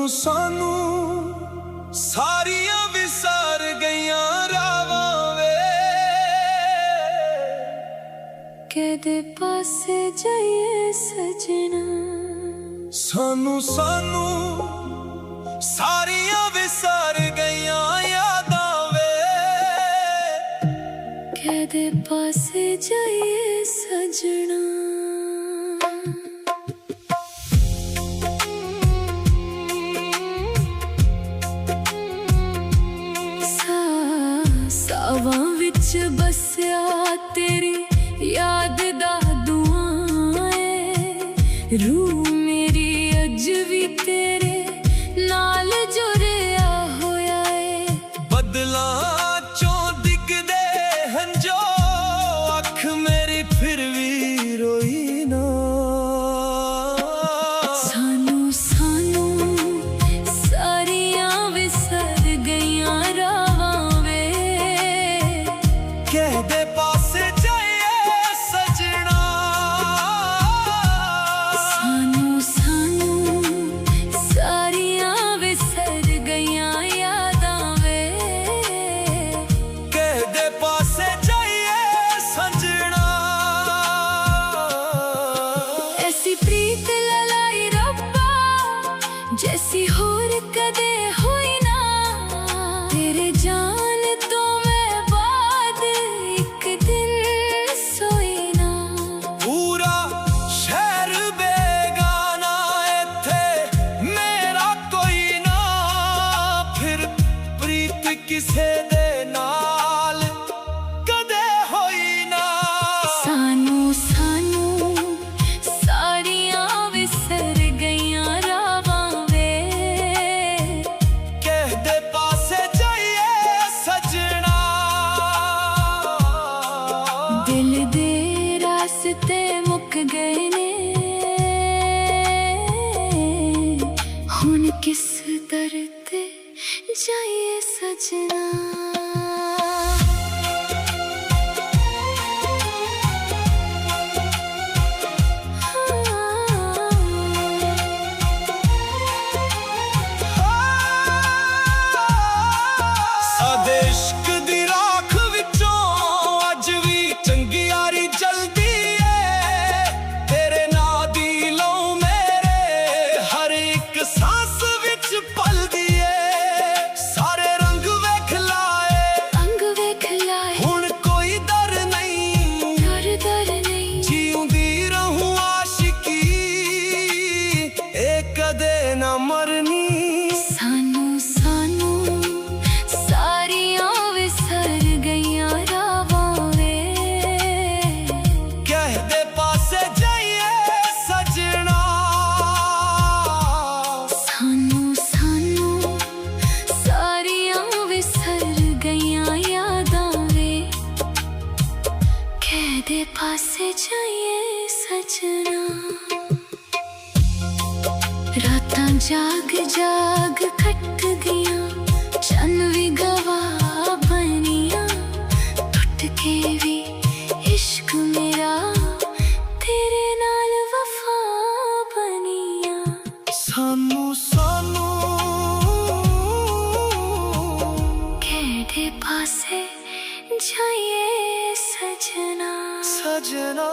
सानू सारियां विसार गईयां रावां वे। केदे पासे जाइए सजना, सानू सारियां विसार गईयां यादां वे। केदे पासे जाइए सजना। सावां विच बसिया तेरी याद दा दुआं ऐ। रूह मेरी अज भी तेरे नाल जुड़िया होया ऐ। बदलां चों दिखदे हंजो अख मेरी फिर भी रोई ना। सानू सारियां विसर गईयां रावां वे। कहदे पासे जाइए सजना। सानू सारियां विसर गईयां यादां वे। कहदे पासे जाइए सजना। ऐसी प्रीत ललाई रब्बा जैसी होर कदे हुई ना। तेरे जान तो मैं बाद एक दिन सोई ना। पूरा शहर बेगाना इत्थे मेरा कोई ना। फिर प्रीत किसे दे नाल कदे होई ना। सानू सारियां विसर गईयां रावां वे। कहदे पासे जाइए सजना। दिल दे रास्ते मुक गए ने, हुन किस दर ते जाइए सजना। सादे इश्क दी राख विचों अज भी चंगी यारी जलदी ऐ। तेरे नां दी लौ मेरे हर एक सांस विच पलदी ऐ। सारे रंग वेख लाए अंग वेख लाए हुण कोई डर नहीं। डर नहीं जीउंदी रहूं आशिकी ए कदे ना मरनी। सानू सारियां विसर गईयां रावां वे। कहदे पासे जाइए सजना। सानू सारियां विसर गईयां यादां वे। कहदे पासे जाइए सजना। रातां जाग जाग कट गईयां, चन्न भी गवाह बनिया। टुट के भी इश्क मेरा तेरे नाल वफा बनिया। सानू केड़े पासे जाइए सजना। सजना।